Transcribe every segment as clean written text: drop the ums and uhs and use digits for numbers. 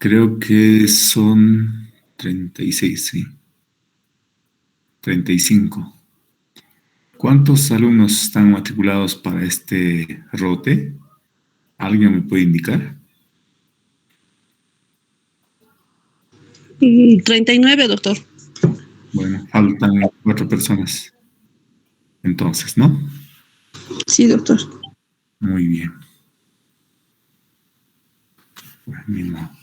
Creo que son 36, sí. 35. ¿Cuántos alumnos están matriculados para este ROTE? ¿Alguien me puede indicar? 39, doctor. Bueno, faltan 4 personas. Entonces, ¿no? Sí, doctor. Muy bien. Pues mismo.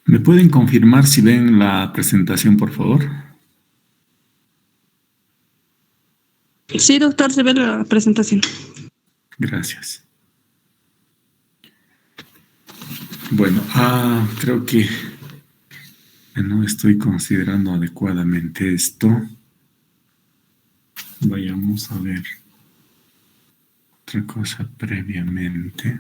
¿Me pueden confirmar si ven la presentación, por favor? Sí, doctor, se ve la presentación. Gracias. Bueno, creo que no estoy considerando adecuadamente esto. Vayamos a ver otra cosa previamente.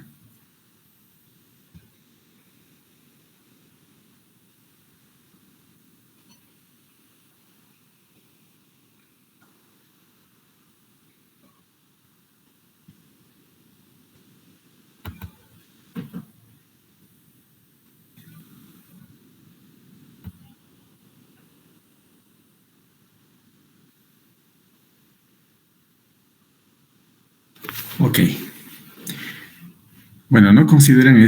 Ok. Bueno, no consideren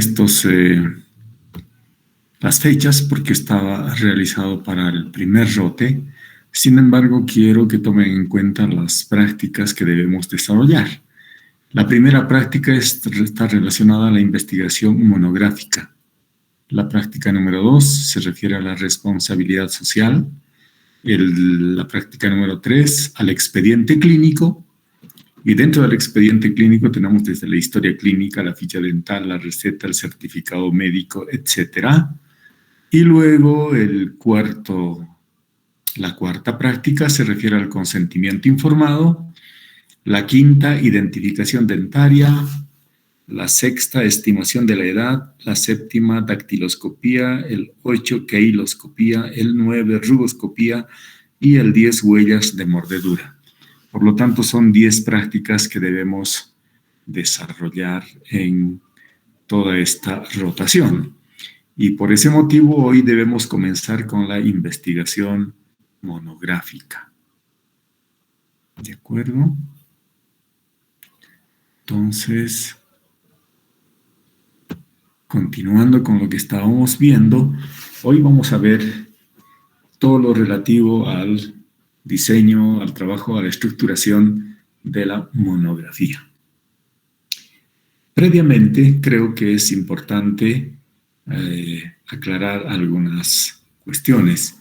las fechas porque estaba realizado para el primer ROTE. Sin embargo, quiero que tomen en cuenta las prácticas que debemos desarrollar. La primera práctica está relacionada a la investigación monográfica. La práctica número 2 se refiere a la responsabilidad social. La práctica número 3 al expediente clínico. Y dentro del expediente clínico tenemos desde la historia clínica, la ficha dental, la receta, el certificado médico, etc. Y luego la cuarta práctica se refiere al consentimiento informado. La quinta, identificación dentaria. La sexta, estimación de la edad. La séptima, dactiloscopía. El 8, queiloscopía. El 9, rugoscopía. Y el 10, huellas de mordedura. Por lo tanto, son 10 prácticas que debemos desarrollar en toda esta rotación. Y por ese motivo, hoy debemos comenzar con la investigación monográfica. ¿De acuerdo? Entonces, continuando con lo que estábamos viendo, hoy vamos a ver todo lo relativo al diseño, al trabajo, a la estructuración de la monografía. Previamente, creo que es importante aclarar algunas cuestiones.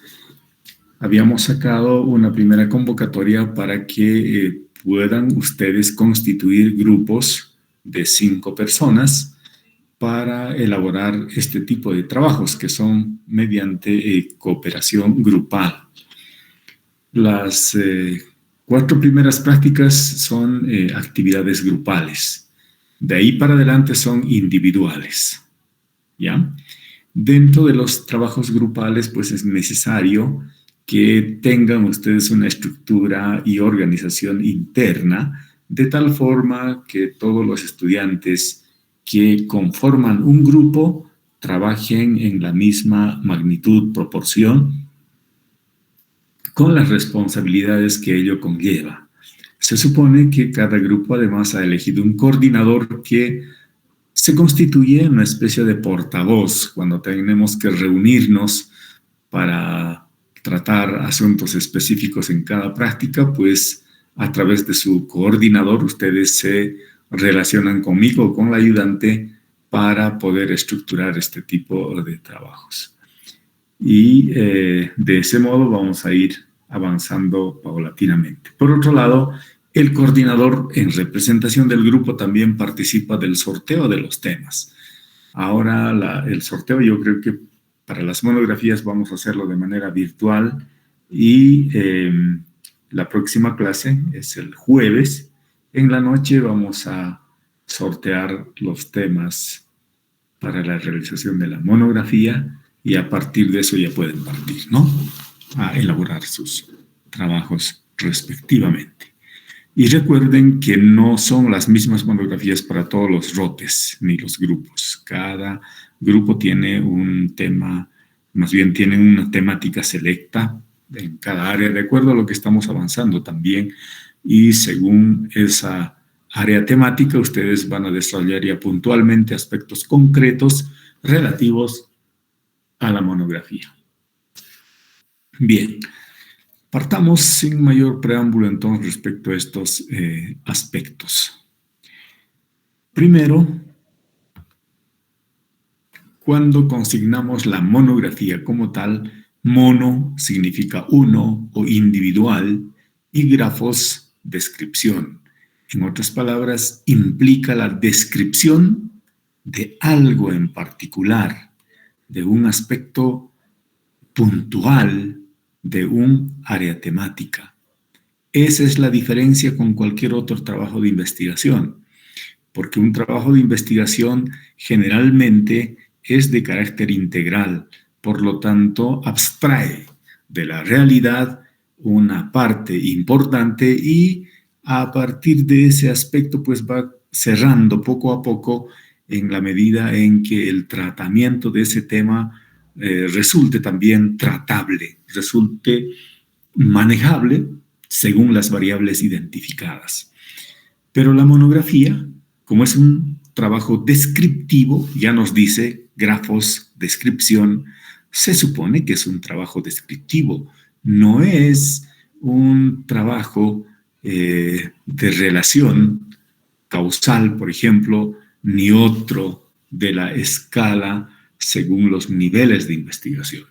Habíamos sacado una primera convocatoria para que puedan ustedes constituir grupos de 5 personas para elaborar este tipo de trabajos que son mediante cooperación grupal. Las 4 primeras prácticas son actividades grupales. De ahí para adelante son individuales. ¿Ya? Dentro de los trabajos grupales, pues es necesario que tengan ustedes una estructura y organización interna, de tal forma que todos los estudiantes que conforman un grupo trabajen en la misma magnitud, proporción, con las responsabilidades que ello conlleva. Se supone que cada grupo además ha elegido un coordinador que se constituye una especie de portavoz cuando tenemos que reunirnos para tratar asuntos específicos en cada práctica, pues a través de su coordinador ustedes se relacionan conmigo o con la ayudante para poder estructurar este tipo de trabajos. Y de ese modo vamos a ir avanzando paulatinamente. Por otro lado, el coordinador en representación del grupo también participa del sorteo de los temas. Ahora el sorteo yo creo que para las monografías vamos a hacerlo de manera virtual y la próxima clase es el jueves. En la noche vamos a sortear los temas para la realización de la monografía y a partir de eso ya pueden partir, ¿no? A elaborar sus trabajos respectivamente. Y recuerden que no son las mismas monografías para todos los rotes ni los grupos. Cada grupo tiene un tema, más bien tiene una temática selecta en cada área, de acuerdo a lo que estamos avanzando también. Y según esa área temática, ustedes van a desarrollar ya puntualmente aspectos concretos relativos a la monografía. Bien. Partamos sin mayor preámbulo entonces respecto a estos aspectos. Primero, cuando consignamos la monografía como tal, mono significa uno o individual y grafos, descripción. En otras palabras, implica la descripción de algo en particular, de un aspecto puntual, de un área temática. Esa es la diferencia con cualquier otro trabajo de investigación, porque un trabajo de investigación generalmente es de carácter integral, por lo tanto abstrae de la realidad una parte importante y a partir de ese aspecto pues va cerrando poco a poco en la medida en que el tratamiento de ese tema resulte también tratable, resulte manejable según las variables identificadas. Pero la monografía, como es un trabajo descriptivo, ya nos dice grafos, descripción, se supone que es un trabajo descriptivo, no es un trabajo de relación causal, por ejemplo, ni otro de la escala según los niveles de investigación.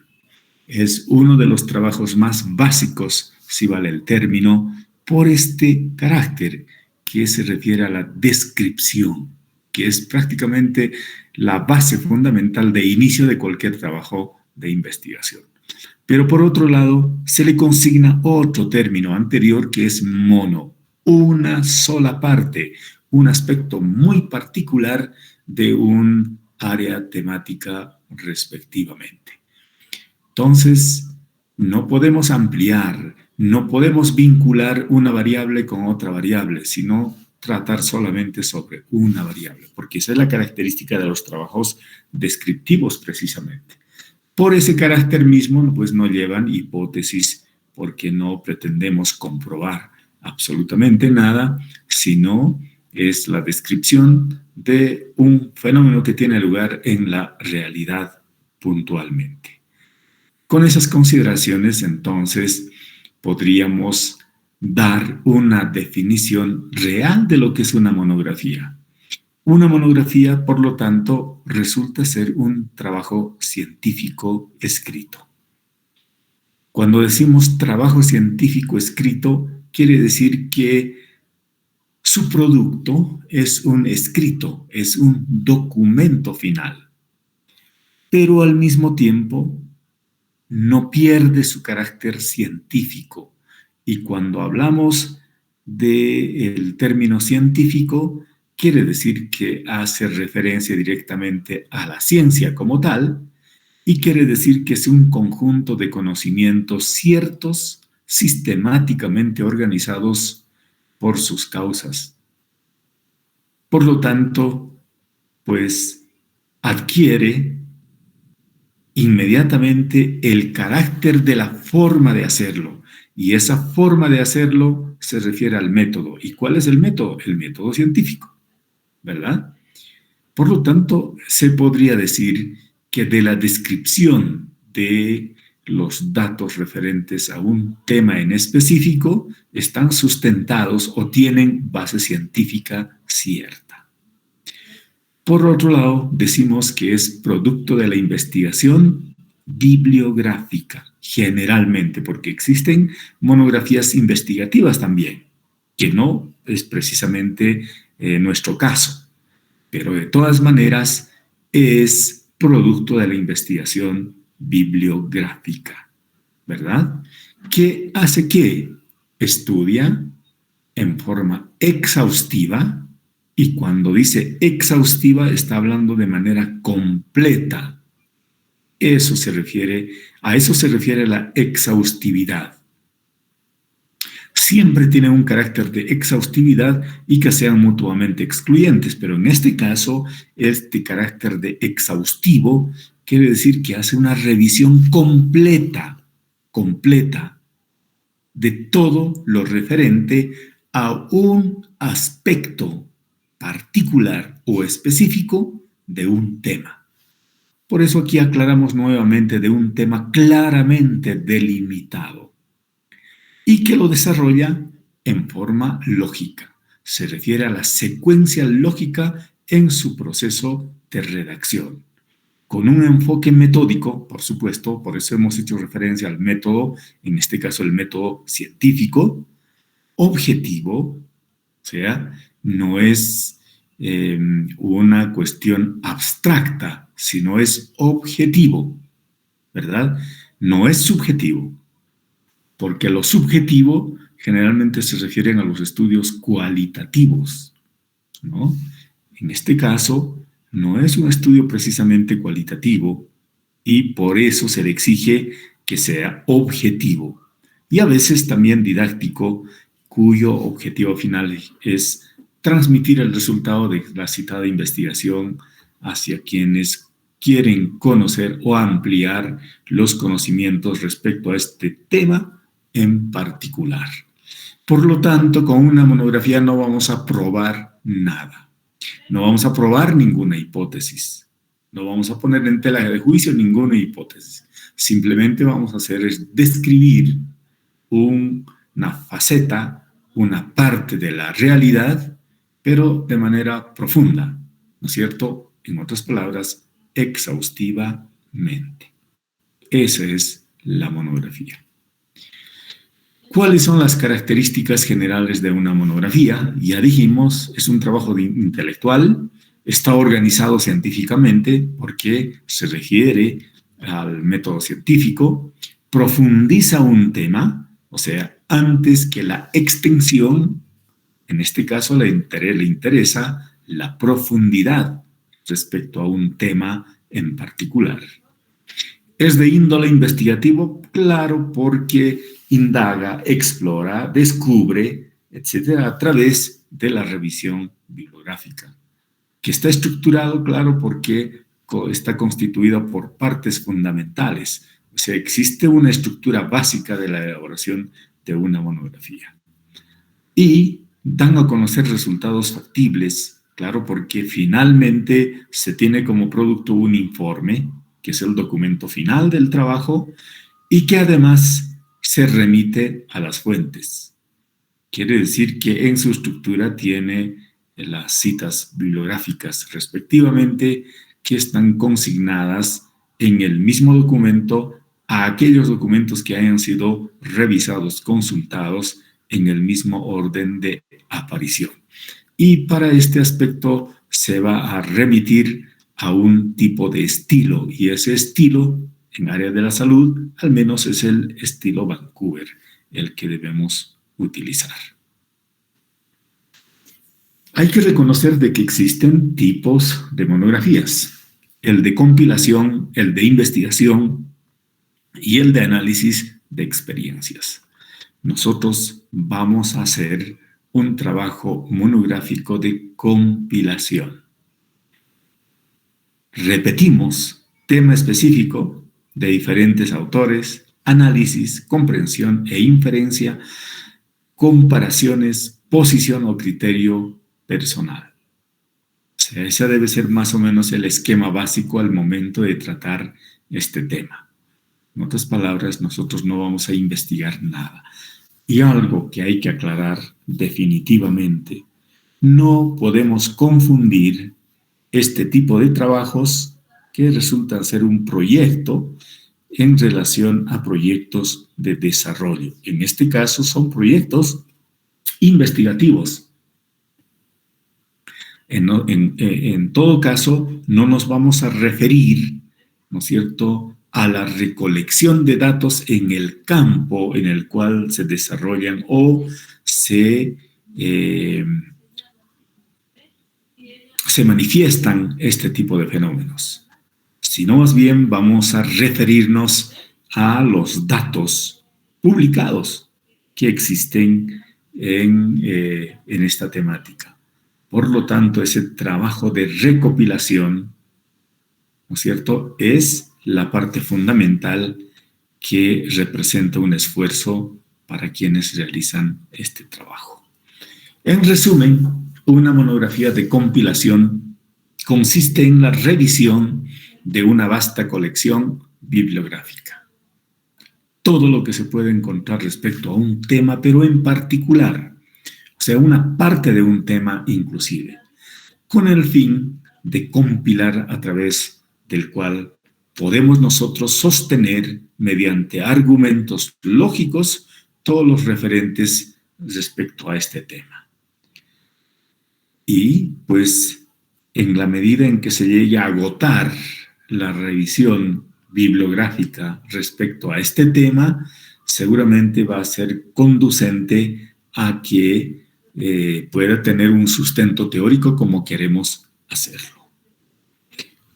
Es uno de los trabajos más básicos, si vale el término, por este carácter que se refiere a la descripción, que es prácticamente la base fundamental de inicio de cualquier trabajo de investigación. Pero por otro lado, se le consigna otro término anterior que es mono, una sola parte, un aspecto muy particular de un área temática respectivamente. Entonces, no podemos ampliar, no podemos vincular una variable con otra variable, sino tratar solamente sobre una variable, porque esa es la característica de los trabajos descriptivos precisamente. Por ese carácter mismo, pues no llevan hipótesis, porque no pretendemos comprobar absolutamente nada, sino es la descripción de un fenómeno que tiene lugar en la realidad puntualmente. Con esas consideraciones, entonces, podríamos dar una definición real de lo que es una monografía. Una monografía, por lo tanto, resulta ser un trabajo científico escrito. Cuando decimos trabajo científico escrito, quiere decir que su producto es un escrito, es un documento final. Pero al mismo tiempo, no pierde su carácter científico. Y cuando hablamos del término científico, quiere decir que hace referencia directamente a la ciencia como tal y quiere decir que es un conjunto de conocimientos ciertos, sistemáticamente organizados por sus causas. Por lo tanto, pues adquiere inmediatamente el carácter de la forma de hacerlo. Y esa forma de hacerlo se refiere al método. ¿Y cuál es el método? El método científico, ¿verdad? Por lo tanto, se podría decir que de la descripción de los datos referentes a un tema en específico están sustentados o tienen base científica cierta. Por otro lado, decimos que es producto de la investigación bibliográfica, generalmente, porque existen monografías investigativas también, que no es precisamente nuestro caso. Pero de todas maneras, es producto de la investigación bibliográfica, ¿verdad? ¿Qué hace qué? Estudia en forma exhaustiva, y cuando dice exhaustiva está hablando de manera completa. A eso se refiere la exhaustividad. Siempre tiene un carácter de exhaustividad y que sean mutuamente excluyentes, pero en este caso, este carácter de exhaustivo quiere decir que hace una revisión completa de todo lo referente a un aspecto particular o específico de un tema. Por eso aquí aclaramos nuevamente de un tema claramente delimitado y que lo desarrolla en forma lógica. Se refiere a la secuencia lógica en su proceso de redacción, con un enfoque metódico, por supuesto, por eso hemos hecho referencia al método, en este caso el método científico, objetivo, o sea, no es una cuestión abstracta, sino es objetivo, ¿verdad? No es subjetivo, porque lo subjetivo generalmente se refieren a los estudios cualitativos, ¿no? En este caso, no es un estudio precisamente cualitativo y por eso se le exige que sea objetivo y a veces también didáctico, cuyo objetivo final es transmitir el resultado de la citada investigación hacia quienes quieren conocer o ampliar los conocimientos respecto a este tema en particular. Por lo tanto, con una monografía no vamos a probar nada. No vamos a probar ninguna hipótesis. No vamos a poner en tela de juicio ninguna hipótesis. Simplemente vamos a hacer es describir una faceta, una parte de la realidad, pero de manera profunda, ¿no es cierto? En otras palabras, exhaustivamente. Esa es la monografía. ¿Cuáles son las características generales de una monografía? Ya dijimos, es un trabajo intelectual, está organizado científicamente porque se refiere al método científico, profundiza un tema, o sea, antes que la extensión, en este caso le interesa la profundidad respecto a un tema en particular. Es de índole investigativo, claro, porque indaga, explora, descubre, etcétera, a través de la revisión bibliográfica. Que está estructurado, claro, porque está constituido por partes fundamentales. O sea, existe una estructura básica de la elaboración de una monografía. Y dan a conocer resultados factibles, claro, porque finalmente se tiene como producto un informe, que es el documento final del trabajo, y que además se remite a las fuentes. Quiere decir que en su estructura tiene las citas bibliográficas respectivamente que están consignadas en el mismo documento a aquellos documentos que hayan sido revisados, consultados en el mismo orden de aparición. Y para este aspecto se va a remitir a un tipo de estilo, y ese estilo en área de la salud al menos es el estilo Vancouver, el que debemos utilizar. Hay que reconocer de que existen tipos de monografías, el de compilación, el de investigación y el de análisis de experiencias. Nosotros vamos a hacer un trabajo monográfico de compilación. Repetimos, tema específico de diferentes autores, análisis, comprensión e inferencia, comparaciones, posición o criterio personal. O sea, ese debe ser más o menos el esquema básico al momento de tratar este tema. En otras palabras, nosotros no vamos a investigar nada. Y algo que hay que aclarar definitivamente, no podemos confundir este tipo de trabajos que resultan ser un proyecto en relación a proyectos de desarrollo. En este caso son proyectos investigativos. En todo caso, no nos vamos a referir, ¿no es cierto?, a la recolección de datos en el campo en el cual se desarrollan o se manifiestan este tipo de fenómenos, sino más bien vamos a referirnos a los datos publicados que existen en esta temática. Por lo tanto, ese trabajo de recopilación, ¿no es cierto?, es la parte fundamental que representa un esfuerzo para quienes realizan este trabajo. En resumen, una monografía de compilación consiste en la revisión de una vasta colección bibliográfica. Todo lo que se puede encontrar respecto a un tema, pero en particular, o sea, una parte de un tema inclusive, con el fin de compilar a través del cual podemos nosotros sostener mediante argumentos lógicos todos los referentes respecto a este tema. Y pues en la medida en que se llegue a agotar la revisión bibliográfica respecto a este tema, seguramente va a ser conducente a que pueda tener un sustento teórico como queremos hacerlo.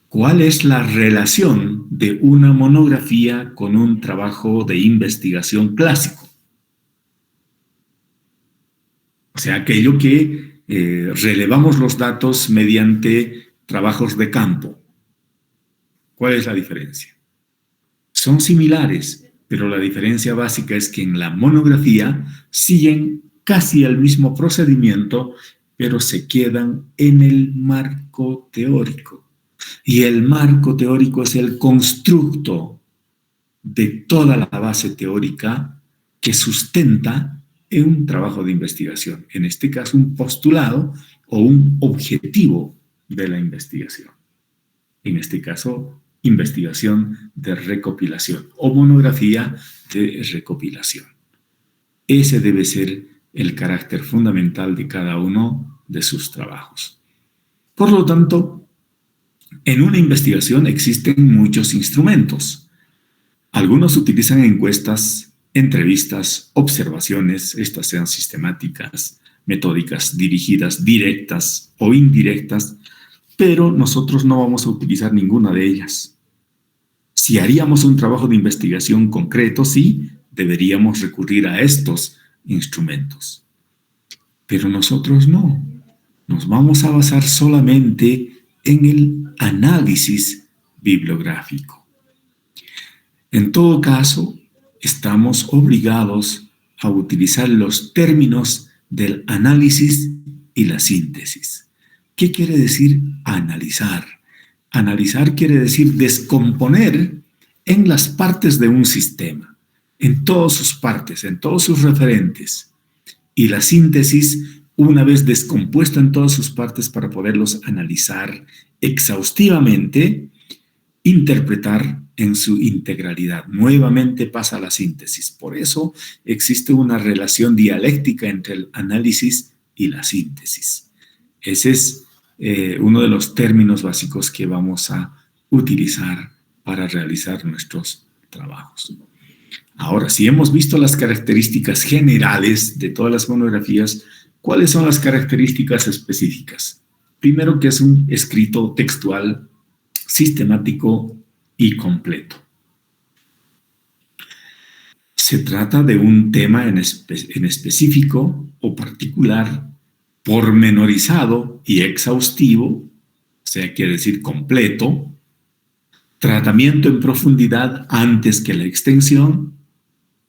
¿Cuál es la relación de una monografía con un trabajo de investigación clásico? O sea, aquello que relevamos los datos mediante trabajos de campo. ¿Cuál es la diferencia? Son similares, pero la diferencia básica es que en la monografía siguen casi el mismo procedimiento, pero se quedan en el marco teórico. Y el marco teórico es el constructo de toda la base teórica que sustenta en un trabajo de investigación. En este caso, un postulado o un objetivo de la investigación. En este caso, investigación de recopilación o monografía de recopilación. Ese debe ser el carácter fundamental de cada uno de sus trabajos. Por lo tanto, en una investigación existen muchos instrumentos. Algunos utilizan encuestas, entrevistas, observaciones, estas sean sistemáticas, metódicas, dirigidas, directas o indirectas, pero nosotros no vamos a utilizar ninguna de ellas. Si haríamos un trabajo de investigación concreto, sí, deberíamos recurrir a estos instrumentos. Pero nosotros no. Nos vamos a basar solamente en el análisis bibliográfico. En todo caso, estamos obligados a utilizar los términos del análisis y la síntesis. ¿Qué quiere decir analizar? Analizar quiere decir descomponer en las partes de un sistema, en todas sus partes, en todos sus referentes. Y la síntesis, una vez descompuesta en todas sus partes para poderlos analizar exhaustivamente, interpretar en su integralidad. Nuevamente pasa la síntesis. Por eso existe una relación dialéctica entre el análisis y la síntesis. Ese es uno de los términos básicos que vamos a utilizar para realizar nuestros trabajos. Ahora, si hemos visto las características generales de todas las monografías, ¿cuáles son las características específicas? Primero, que es un escrito textual, sistemático y completo. Se trata de un tema en específico o particular, pormenorizado y exhaustivo, o sea, quiere decir completo, tratamiento en profundidad antes que la extensión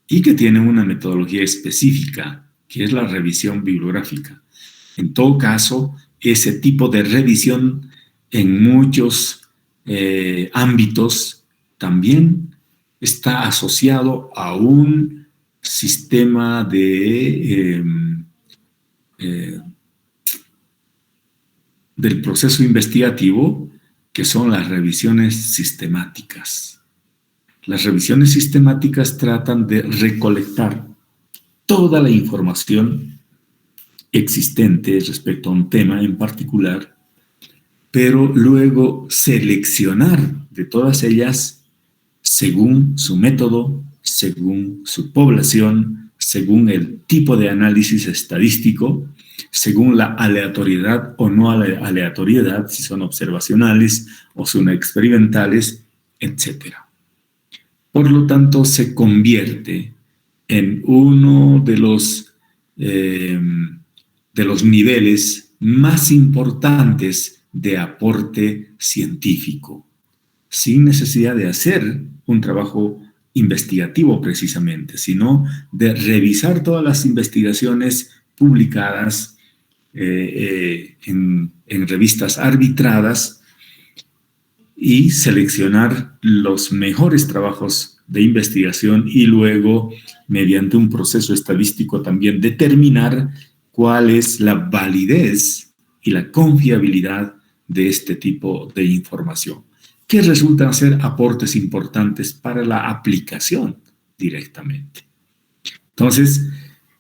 y que tiene una metodología específica, que es la revisión bibliográfica. En todo caso, ese tipo de revisión en muchos ámbitos también está asociado a un sistema del proceso investigativo, que son las revisiones sistemáticas. Las revisiones sistemáticas tratan de recolectar toda la información existente respecto a un tema en particular, pero luego seleccionar de todas ellas según su método, según su población, según el tipo de análisis estadístico, según la aleatoriedad o no aleatoriedad, si son observacionales o son experimentales, etc. Por lo tanto, se convierte en uno de los niveles más importantes de aporte científico, sin necesidad de hacer un trabajo investigativo precisamente, sino de revisar todas las investigaciones publicadas en revistas arbitradas y seleccionar los mejores trabajos de investigación y luego, mediante un proceso estadístico, también determinar cuál es la validez y la confiabilidad de este tipo de información, que resultan ser aportes importantes para la aplicación directamente. Entonces,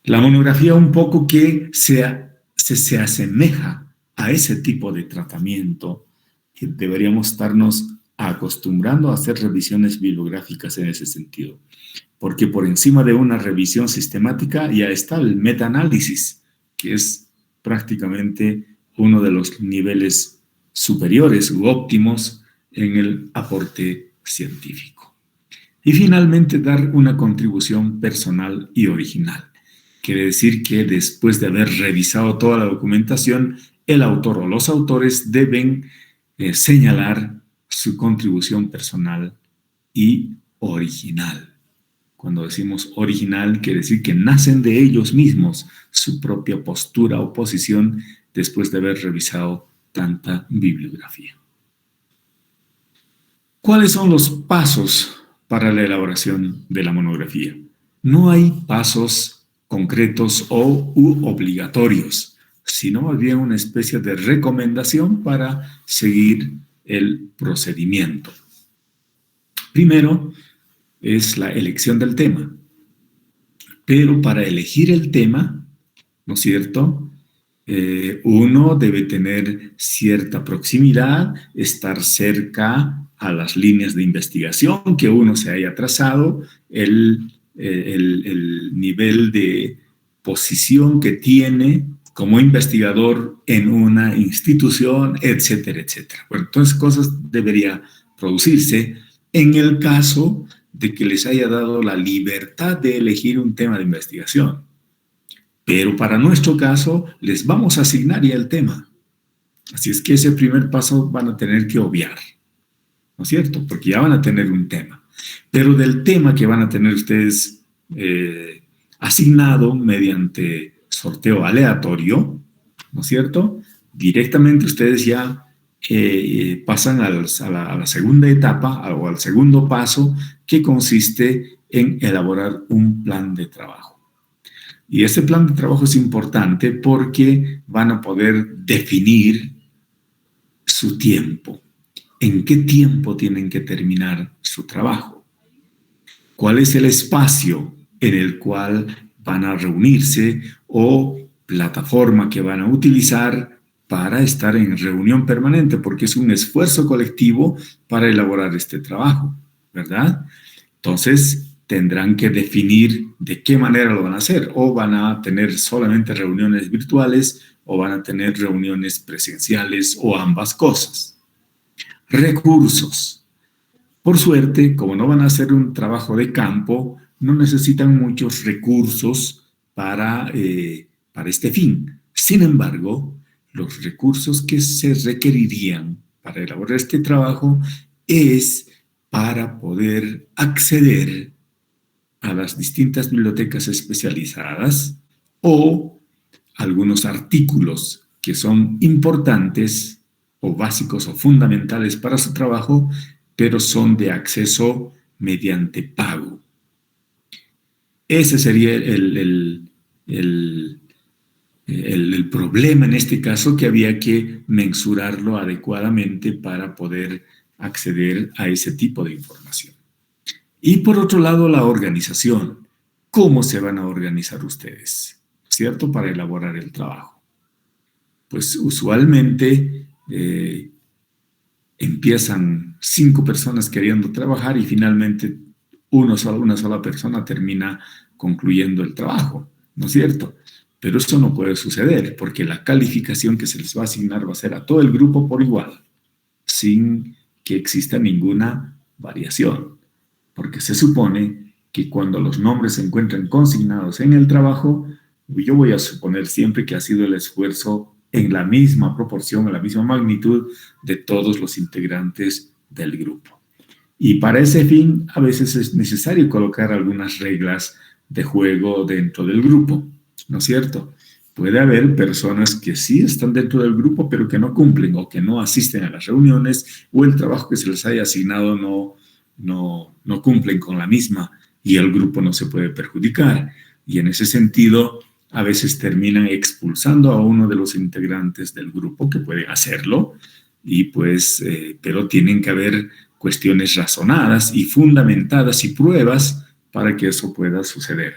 la monografía un poco que se asemeja a ese tipo de tratamiento que deberíamos estarnos acostumbrando a hacer revisiones bibliográficas en ese sentido, porque por encima de una revisión sistemática ya está el metaanálisis, que es prácticamente uno de los niveles superiores u óptimos en el aporte científico. Y finalmente, dar una contribución personal y original. Quiere decir que después de haber revisado toda la documentación, el autor o los autores deben señalar su contribución personal y original. Cuando decimos original, quiere decir que nacen de ellos mismos su propia postura o posición después de haber revisado tanta bibliografía. ¿Cuáles son los pasos para la elaboración de la monografía? No hay pasos concretos o obligatorios, sino más bien una especie de recomendación para seguir el procedimiento. Primero es la elección del tema, pero para elegir el tema, ¿no es cierto?, uno debe tener cierta proximidad, estar cerca a las líneas de investigación que uno se haya trazado, el nivel de posición que tiene como investigador en una institución, etcétera, etcétera. Bueno, entonces cosas deberían producirse en el caso de que les haya dado la libertad de elegir un tema de investigación. Pero para nuestro caso, les vamos a asignar ya el tema. Así es que ese primer paso van a tener que obviar, ¿no es cierto? Porque ya van a tener un tema. Pero del tema que van a tener ustedes asignado mediante sorteo aleatorio, ¿no es cierto?, directamente ustedes ya pasan a la segunda etapa o al segundo paso, que consiste en elaborar un plan de trabajo. Y este plan de trabajo es importante porque van a poder definir su tiempo. ¿En qué tiempo tienen que terminar su trabajo? ¿Cuál es el espacio en el cual van a reunirse o plataforma que van a utilizar para estar en reunión permanente? Porque es un esfuerzo colectivo para elaborar este trabajo, ¿verdad? Entonces, tendrán que definir de qué manera lo van a hacer, o van a tener solamente reuniones virtuales, o van a tener reuniones presenciales, o ambas cosas. Recursos. Por suerte, como no van a hacer un trabajo de campo, no necesitan muchos recursos para este fin. Sin embargo, los recursos que se requerirían para elaborar este trabajo es para poder acceder a las distintas bibliotecas especializadas o algunos artículos que son importantes o básicos o fundamentales para su trabajo, pero son de acceso mediante pago. Ese sería el problema en este caso, que había que mensurarlo adecuadamente para poder acceder a ese tipo de información. Y por otro lado, la organización. ¿Cómo se van a organizar ustedes? ¿cierto?, para elaborar el trabajo. Pues usualmente empiezan 5 personas queriendo trabajar y finalmente una sola persona termina concluyendo el trabajo, ¿no es cierto? Pero eso no puede suceder porque la calificación que se les va a asignar va a ser a todo el grupo por igual, sin que exista ninguna variación, porque se supone que cuando los nombres se encuentran consignados en el trabajo, yo voy a suponer siempre que ha sido el esfuerzo en la misma proporción, en la misma magnitud de todos los integrantes del grupo. Y para ese fin, a veces es necesario colocar algunas reglas de juego dentro del grupo, ¿no es cierto? Puede haber personas que sí están dentro del grupo, pero que no cumplen o que no asisten a las reuniones o el trabajo que se les haya asignado no cumplen con la misma y el grupo no se puede perjudicar. Y en ese sentido, a veces terminan expulsando a uno de los integrantes del grupo, que pueden hacerlo, y pues, pero tienen que haber cuestiones razonadas y fundamentadas y pruebas para que eso pueda suceder.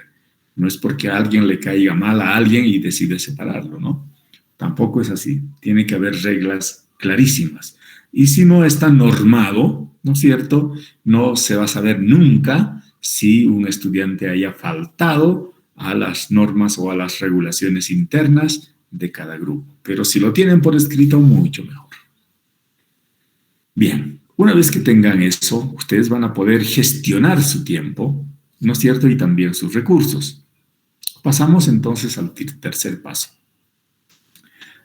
No es porque a alguien le caiga mal a alguien y decide separarlo, ¿no? Tampoco es así. Tiene que haber reglas clarísimas. Y si no está normado, ¿no es cierto?, no se va a saber nunca si un estudiante haya faltado a las normas o a las regulaciones internas de cada grupo. Pero si lo tienen por escrito, mucho mejor. Bien, una vez que tengan eso, ustedes van a poder gestionar su tiempo, ¿no es cierto?, y también sus recursos. Pasamos entonces al tercer paso.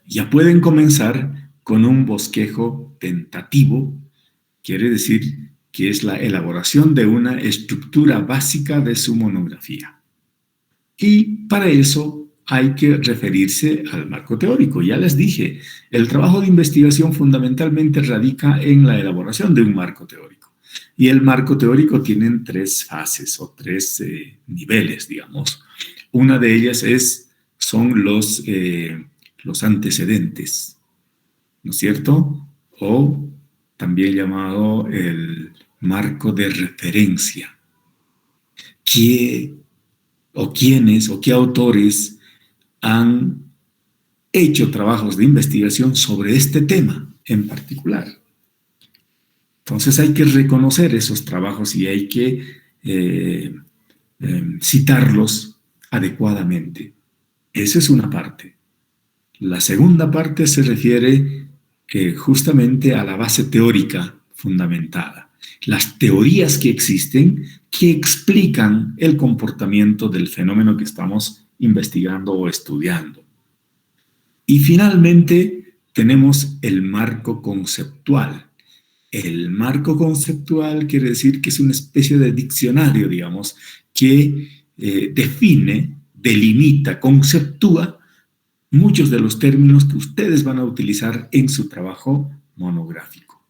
Ya pueden comenzar con un bosquejo tentativo, quiere decir que es la elaboración de una estructura básica de su monografía. Y para eso hay que referirse al marco teórico. Ya les dije, el trabajo de investigación fundamentalmente radica en la elaboración de un marco teórico. Y el marco teórico tiene 3 fases o 3 niveles, digamos. Una de ellas son los antecedentes, ¿no es cierto? O también llamado el marco de referencia. ¿Qué o quiénes o qué autores han hecho trabajos de investigación sobre este tema en particular? Entonces hay que reconocer esos trabajos y hay que citarlos adecuadamente. Esa es una parte. La segunda parte se refiere justamente a la base teórica fundamentada. Las teorías que existen que explican el comportamiento del fenómeno que estamos investigando o estudiando. Y finalmente tenemos el marco conceptual. El marco conceptual quiere decir que es una especie de diccionario, digamos, que define, delimita, conceptúa muchos de los términos que ustedes van a utilizar en su trabajo monográfico.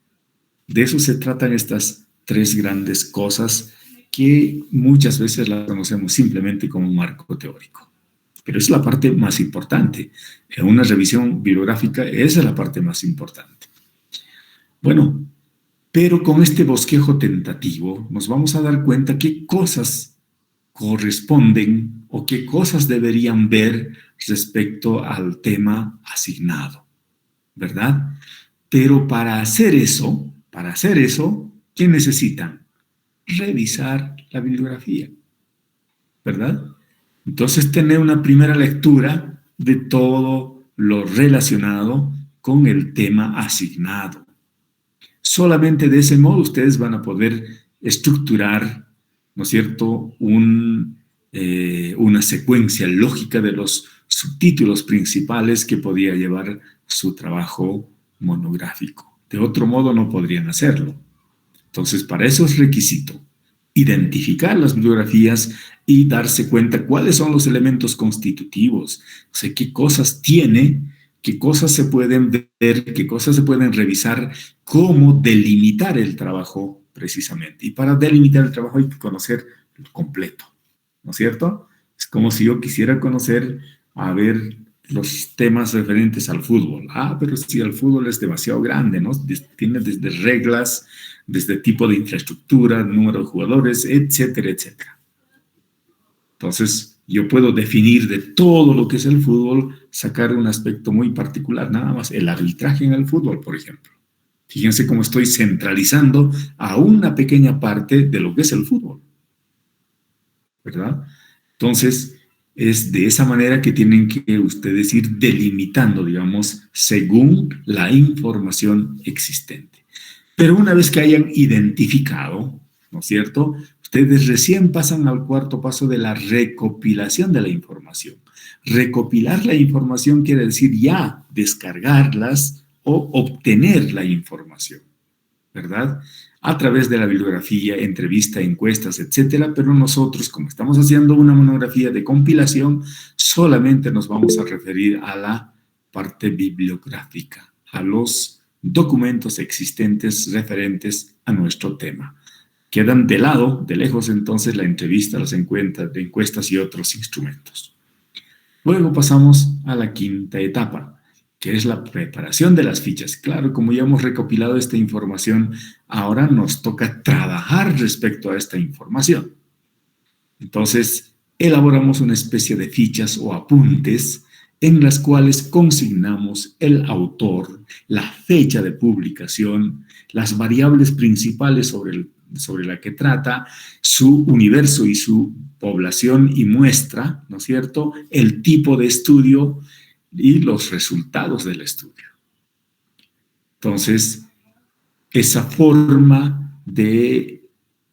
De eso se tratan estas 3 grandes cosas que muchas veces las conocemos simplemente como un marco teórico. Pero es la parte más importante. En una revisión bibliográfica, esa es la parte más importante. Bueno, pero con este bosquejo tentativo nos vamos a dar cuenta qué cosas corresponden o qué cosas deberían ver respecto al tema asignado, ¿verdad? Pero para hacer eso, ¿qué necesitan? Revisar la bibliografía, ¿verdad? Entonces, tener una primera lectura de todo lo relacionado con el tema asignado. Solamente de ese modo ustedes van a poder estructurar, ¿no es cierto?, una secuencia lógica de los subtítulos principales que podía llevar su trabajo monográfico. De otro modo no podrían hacerlo. Entonces, para eso es requisito identificar las bibliografías y darse cuenta cuáles son los elementos constitutivos, o sea, qué cosas tiene, qué cosas se pueden ver, qué cosas se pueden revisar, cómo delimitar el trabajo precisamente. Y para delimitar el trabajo hay que conocer el completo, ¿no es cierto? Es como si yo quisiera conocer, a ver, los temas referentes al fútbol. Pero si el fútbol es demasiado grande, ¿no? Tiene desde reglas, desde tipo de infraestructura, número de jugadores, etcétera, etcétera. Entonces, Yo puedo definir de todo lo que es el fútbol, sacar un aspecto muy particular, nada más, el arbitraje en el fútbol, por ejemplo. Fíjense cómo estoy centralizando a una pequeña parte de lo que es el fútbol, ¿verdad? Entonces, es de esa manera que tienen que ustedes ir delimitando, digamos, según la información existente. Pero una vez que hayan identificado, ¿no es cierto?, ustedes recién pasan al cuarto paso de la recopilación de la información. Recopilar la información quiere decir ya descargarlas o obtener la información, ¿verdad? A través de la bibliografía, entrevista, encuestas, etcétera, pero nosotros, como estamos haciendo una monografía de compilación, solamente nos vamos a referir a la parte bibliográfica, a los documentos existentes referentes a nuestro tema. Quedan de lado, de lejos entonces, la entrevista, las encuestas y otros instrumentos. Luego pasamos a la quinta etapa, que es la preparación de las fichas. Claro, como ya hemos recopilado esta información, ahora nos toca trabajar respecto a esta información. Entonces, elaboramos una especie de fichas o apuntes en las cuales consignamos el autor, la fecha de publicación, las variables principales sobre la que trata, su universo y su población y muestra, ¿no es cierto?, el tipo de estudio y los resultados del estudio. Entonces, esa forma de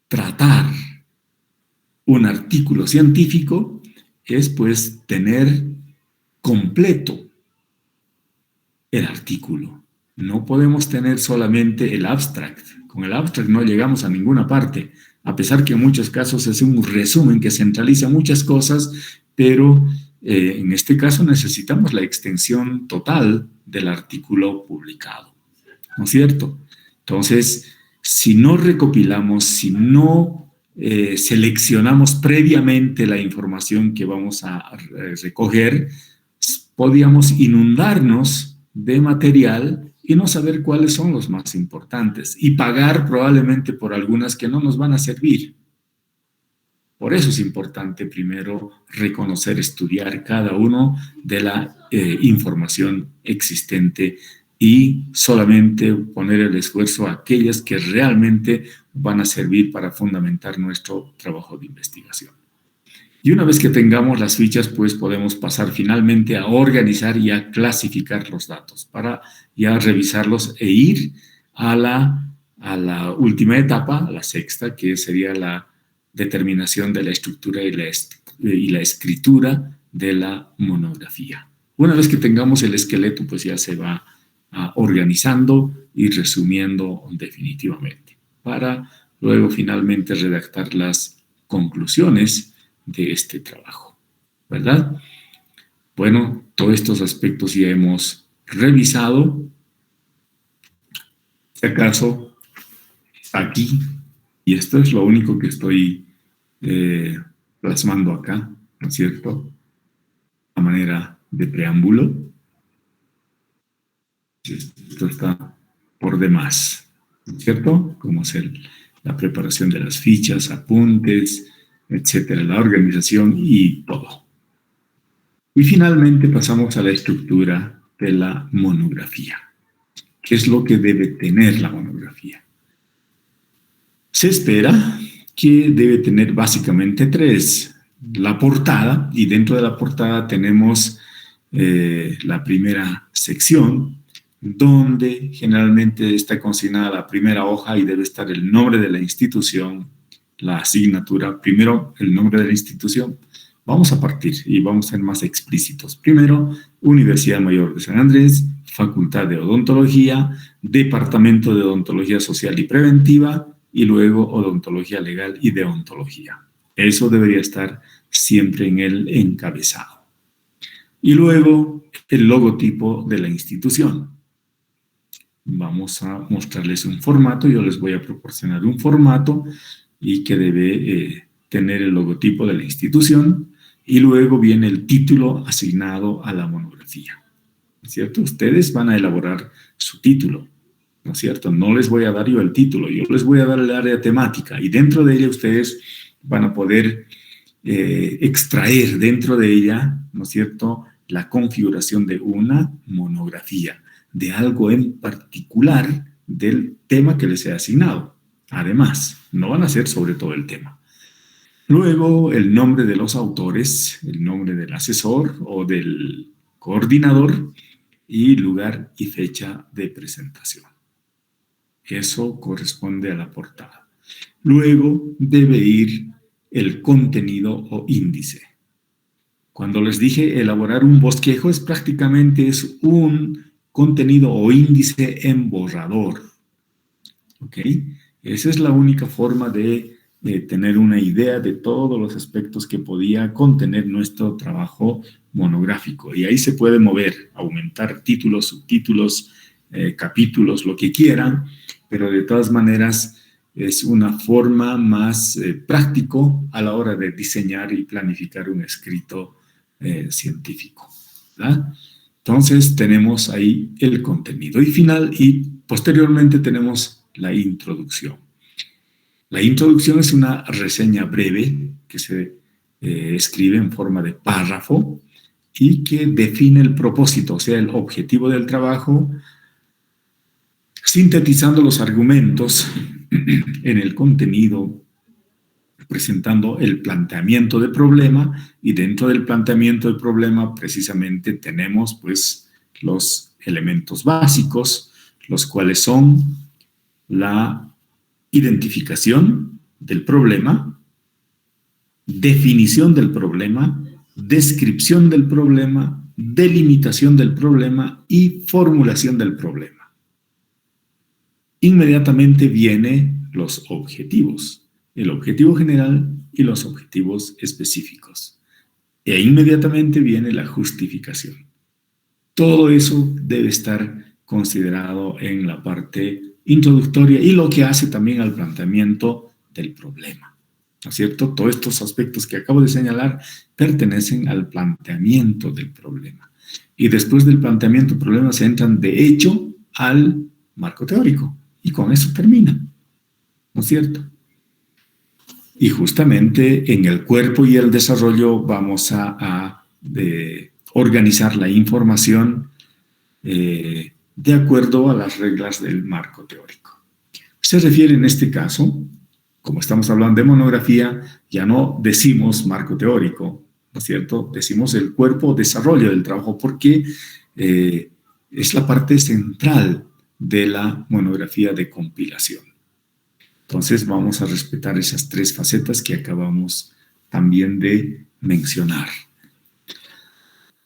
tratar un artículo científico es, pues, tener completo el artículo. No podemos tener solamente el abstract. Con el abstract no llegamos a ninguna parte, a pesar que en muchos casos es un resumen que centraliza muchas cosas, pero en este caso necesitamos la extensión total del artículo publicado, ¿no es cierto? Entonces, si no recopilamos, si no seleccionamos previamente la información que vamos a recoger, podríamos inundarnos de material y no saber cuáles son los más importantes y pagar probablemente por algunas que no nos van a servir. Por eso es importante primero reconocer, estudiar cada uno de la información existente y solamente poner el esfuerzo a aquellas que realmente van a servir para fundamentar nuestro trabajo de investigación. Y una vez que tengamos las fichas, pues podemos pasar finalmente a organizar y a clasificar los datos para ya revisarlos e ir a la última etapa, la sexta, que sería la determinación de la estructura y la escritura de la monografía. Una vez que tengamos el esqueleto, pues ya se va organizando y resumiendo definitivamente, para luego finalmente redactar las conclusiones de este trabajo, ¿verdad? Bueno, todos estos aspectos ya hemos revisado. Si acaso está aquí, y esto es lo único que estoy plasmando acá, ¿no es cierto? A manera de preámbulo. Esto está por demás, ¿no es cierto? Como es la preparación de las fichas, apuntes, etcétera, la organización y todo. Y finalmente pasamos a la estructura de la monografía. ¿Qué es lo que debe tener la monografía? Se espera que debe tener básicamente tres. La portada, y dentro de la portada tenemos la primera sección, donde generalmente está consignada la primera hoja y debe estar el nombre de la institución, la asignatura, primero el nombre de la institución. Vamos a partir y vamos a ser más explícitos. Primero, Universidad Mayor de San Andrés, Facultad de Odontología, Departamento de Odontología Social y Preventiva, y luego Odontología Legal y Deontología. Eso debería estar siempre en el encabezado. Y luego, el logotipo de la institución. Vamos a mostrarles un formato. Yo les voy a proporcionar un formato y que debe tener el logotipo de la institución, y luego viene el título asignado a la monografía, ¿no es cierto? Ustedes van a elaborar su título, ¿no es cierto? No les voy a dar yo el título, yo les voy a dar el área temática, y dentro de ella ustedes van a poder extraer dentro de ella, ¿no es cierto?, la configuración de una monografía, de algo en particular del tema que les he asignado. Además, no van a ser sobre todo el tema. Luego, el nombre de los autores, el nombre del asesor o del coordinador y lugar y fecha de presentación. Eso corresponde a la portada. Luego debe ir el contenido o índice. Cuando les dije elaborar un bosquejo, prácticamente es un contenido o índice en borrador. ¿Ok? Esa es la única forma de tener una idea de todos los aspectos que podía contener nuestro trabajo monográfico. Y ahí se puede mover, aumentar títulos, subtítulos, capítulos, lo que quieran, pero de todas maneras es una forma más práctico a la hora de diseñar y planificar un escrito científico, ¿verdad? Entonces tenemos ahí el contenido y final y posteriormente tenemos la introducción. La introducción es una reseña breve que se escribe en forma de párrafo y que define el propósito, o sea, el objetivo del trabajo, sintetizando los argumentos en el contenido, presentando el planteamiento del problema, y dentro del planteamiento del problema precisamente tenemos pues los elementos básicos, los cuales son la identificación del problema, definición del problema, descripción del problema, delimitación del problema y formulación del problema. Inmediatamente vienen los objetivos, el objetivo general y los objetivos específicos. E inmediatamente viene la justificación. Todo eso debe estar considerado en la parte introductoria y lo que hace también al planteamiento del problema, ¿no es cierto? Todos estos aspectos que acabo de señalar pertenecen al planteamiento del problema. Y después del planteamiento del problema se entran de hecho al marco teórico y con eso termina, ¿no es cierto? Y justamente en el cuerpo y el desarrollo vamos a organizar la información de acuerdo a las reglas del marco teórico. Se refiere en este caso, como estamos hablando de monografía, ya no decimos marco teórico, ¿no es cierto? Decimos el cuerpo o desarrollo del trabajo porque es la parte central de la monografía de compilación. Entonces vamos a respetar esas tres facetas que acabamos también de mencionar.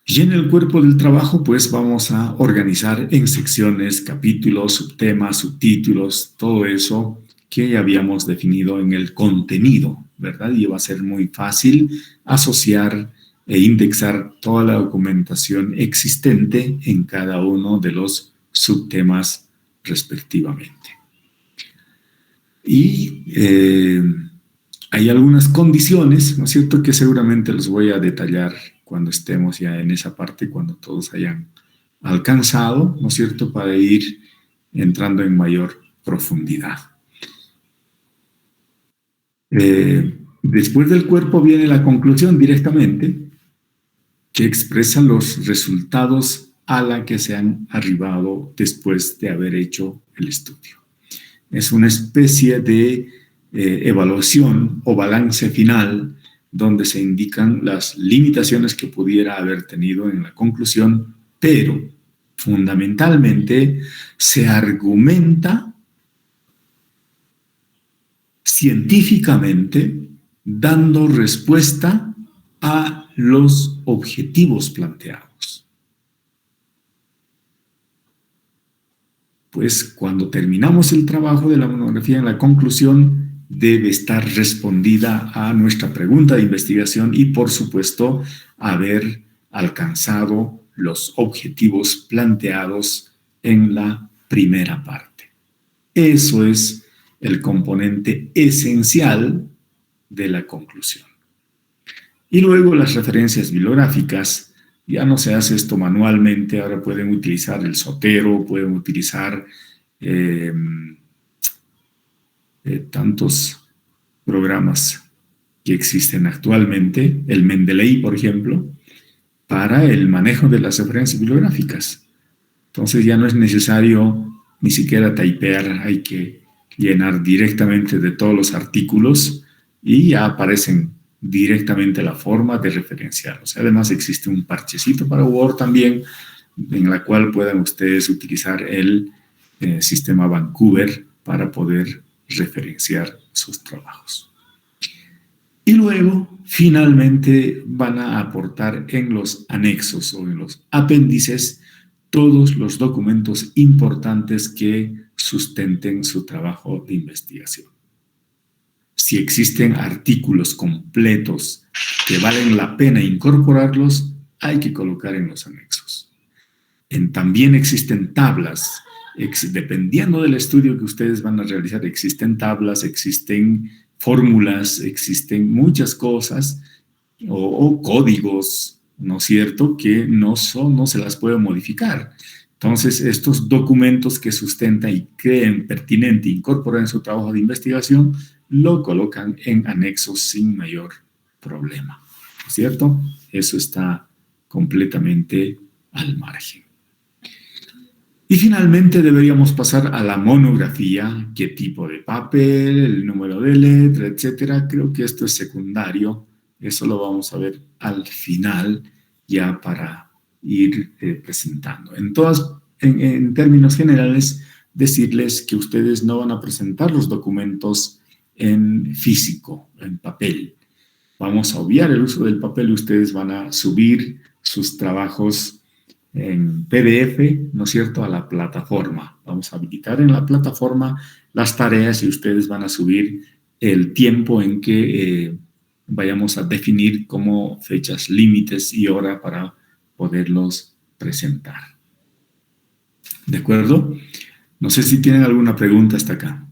Y en el cuerpo del trabajo, pues vamos a organizar en secciones, capítulos, subtemas, subtítulos, todo eso que ya habíamos definido en el contenido, ¿verdad? Y va a ser muy fácil asociar e indexar toda la documentación existente en cada uno de los subtemas respectivamente. Y hay algunas condiciones, ¿no es cierto?, que seguramente los voy a detallar cuando estemos ya en esa parte, cuando todos hayan alcanzado, ¿no es cierto?, para ir entrando en mayor profundidad. Después del cuerpo viene la conclusión directamente, que expresa los resultados a la que se han arribado después de haber hecho el estudio. Es una especie de evaluación o balance final donde se indican las limitaciones que pudiera haber tenido en la conclusión, pero fundamentalmente se argumenta científicamente dando respuesta a los objetivos planteados. Pues cuando terminamos el trabajo de la monografía, en la conclusión debe estar respondida a nuestra pregunta de investigación y, por supuesto, haber alcanzado los objetivos planteados en la primera parte. Eso es el componente esencial de la conclusión. Y luego las referencias bibliográficas. Ya no se hace esto manualmente, ahora pueden utilizar el Zotero, pueden utilizar tantos programas que existen actualmente, el Mendeley, por ejemplo, para el manejo de las referencias bibliográficas. Entonces ya no es necesario ni siquiera typear, hay que llenar directamente de todos los artículos y ya aparecen directamente la forma de referenciarlos. Además existe un parchecito para Word también, en la cual puedan ustedes utilizar el sistema Vancouver para poder referenciar sus trabajos. Y luego, finalmente, van a aportar en los anexos o en los apéndices todos los documentos importantes que sustenten su trabajo de investigación. Si existen artículos completos que valen la pena incorporarlos, hay que colocar en los anexos. También existen tablas. Dependiendo del estudio que ustedes van a realizar, existen tablas, existen fórmulas, existen muchas cosas o códigos, ¿no es cierto?, que no se las puede modificar. Entonces, estos documentos que sustentan y creen pertinente incorporar en su trabajo de investigación, lo colocan en anexos sin mayor problema, ¿no es cierto? Eso está completamente al margen. Y finalmente deberíamos pasar a la monografía, qué tipo de papel, el número de letra, etcétera. Creo que esto es secundario, eso lo vamos a ver al final ya para ir presentando. En términos generales, decirles que ustedes no van a presentar los documentos en físico, en papel. Vamos a obviar el uso del papel y ustedes van a subir sus trabajos en PDF, ¿no es cierto?, a la plataforma. Vamos a habilitar en la plataforma las tareas y ustedes van a subir el tiempo en que vayamos a definir como fechas límites y hora para poderlos presentar. ¿De acuerdo? No sé si tienen alguna pregunta hasta acá.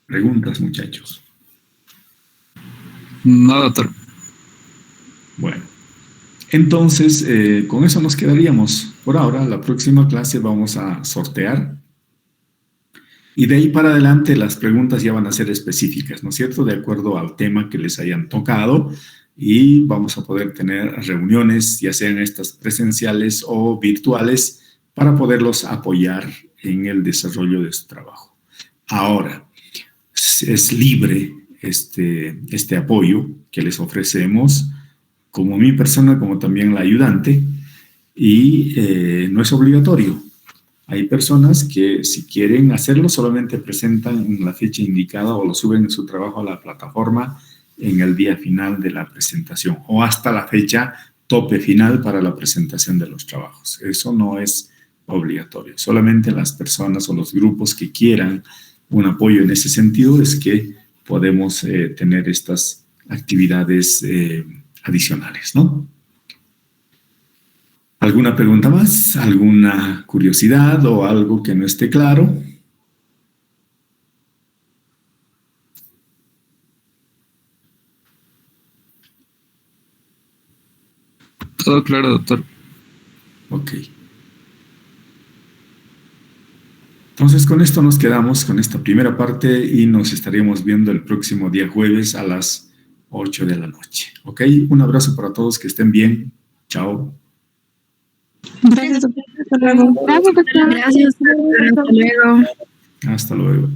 Preguntas, muchachos. No, doctor. Bueno, entonces con eso nos quedaríamos por ahora. La próxima clase vamos a sortear y de ahí para adelante las preguntas ya van a ser específicas, ¿no es cierto?, de acuerdo al tema que les hayan tocado, y vamos a poder tener reuniones, ya sean estas presenciales o virtuales, para poderlos apoyar en el desarrollo de su trabajo. Ahora, es libre este apoyo que les ofrecemos, como mi persona, como también la ayudante, y no es obligatorio. Hay personas que, si quieren hacerlo, solamente presentan en la fecha indicada o lo suben en su trabajo a la plataforma en el día final de la presentación o hasta la fecha tope final para la presentación de los trabajos. Eso no es obligatorio. Solamente las personas o los grupos que quieran un apoyo en ese sentido es que podemos tener estas actividades adicionales, ¿no? ¿Alguna pregunta más? ¿Alguna curiosidad o algo que no esté claro? Todo claro, doctor. Ok. Entonces, con esto nos quedamos con esta primera parte y nos estaríamos viendo el próximo día jueves a las 8 de la noche. ¿Ok? Un abrazo para todos, que estén bien. Chao. Gracias, doctor. Hasta luego. Gracias, doctor. Hasta luego. Hasta luego.